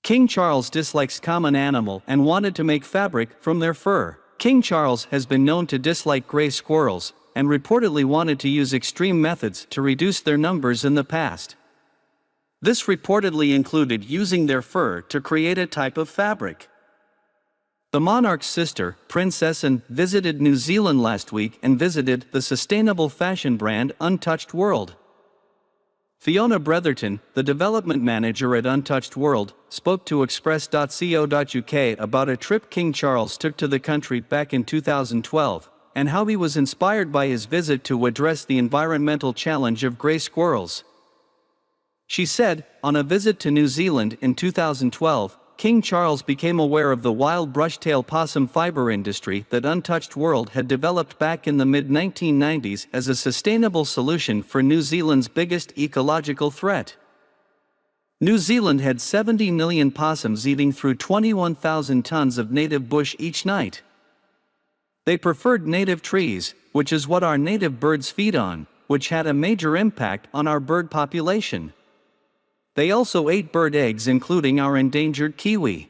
King Charles dislikes common animal and wanted to make fabric from their fur. King Charles has been known to dislike gray squirrels, and reportedly wanted to use extreme methods to reduce their numbers in the past. This reportedly included using their fur to create a type of fabric. The monarch's sister, Princess Anne, visited New Zealand last week and visited the sustainable fashion brand Untouched World. Fiona Bretherton, the development manager at Untouched World, spoke to express.co.uk about a trip King Charles took to the country back in 2012, and how he was inspired by his visit to address the environmental challenge of grey squirrels. She said, on a visit to New Zealand in 2012, King Charles became aware of the wild brushtail possum fibre industry that Untouched World had developed back in the mid-1990s as a sustainable solution for New Zealand's biggest ecological threat. New Zealand had 70 million possums eating through 21,000 tons of native bush each night. They preferred native trees, which is what our native birds feed on, which had a major impact on our bird population. They also ate bird eggs, including our endangered kiwi.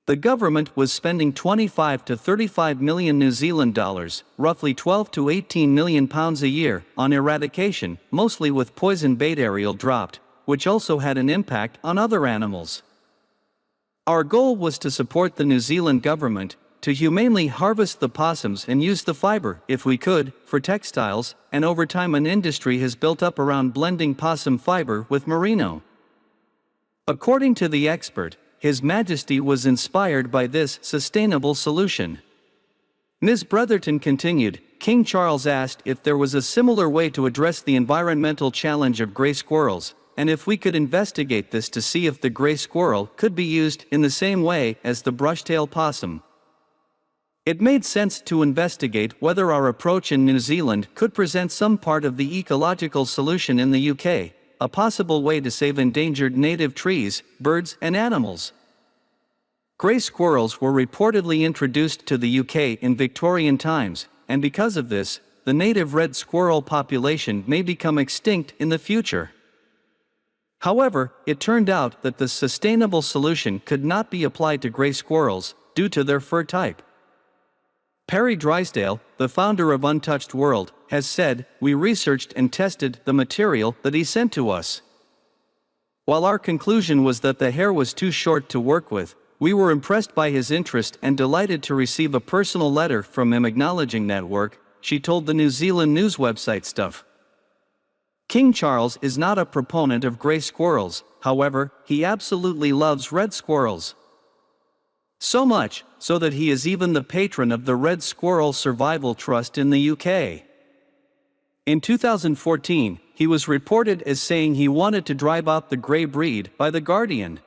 The government was spending 25 to 35 million New Zealand dollars, roughly 12 to 18 million pounds a year, on eradication, mostly with poison bait aerial dropped, which also had an impact on other animals. Our goal was to support the New Zealand government, to humanely harvest the possums and use the fiber, if we could, for textiles, and over time an industry has built up around blending possum fiber with merino. According to the expert, His Majesty was inspired by this sustainable solution. Ms. Bretherton continued, King Charles asked if there was a similar way to address the environmental challenge of grey squirrels, and if we could investigate this to see if the grey squirrel could be used in the same way as the brushtail possum. It made sense to investigate whether our approach in New Zealand could present some part of the ecological solution in the UK, a possible way to save endangered native trees, birds, and animals. Grey squirrels were reportedly introduced to the UK in Victorian times, and because of this, the native red squirrel population may become extinct in the future. However, it turned out that the sustainable solution could not be applied to grey squirrels due to their fur type. Perry Drysdale, the founder of Untouched World, has said, we researched and tested the material that he sent to us. While our conclusion was that the hair was too short to work with, we were impressed by his interest and delighted to receive a personal letter from him acknowledging that work, she told the New Zealand news website Stuff. King Charles is not a proponent of grey squirrels, however, he absolutely loves red squirrels. So much, so that he is even the patron of the Red Squirrel Survival Trust in the UK. In 2014, he was reported as saying he wanted to drive out the grey breed by The Guardian.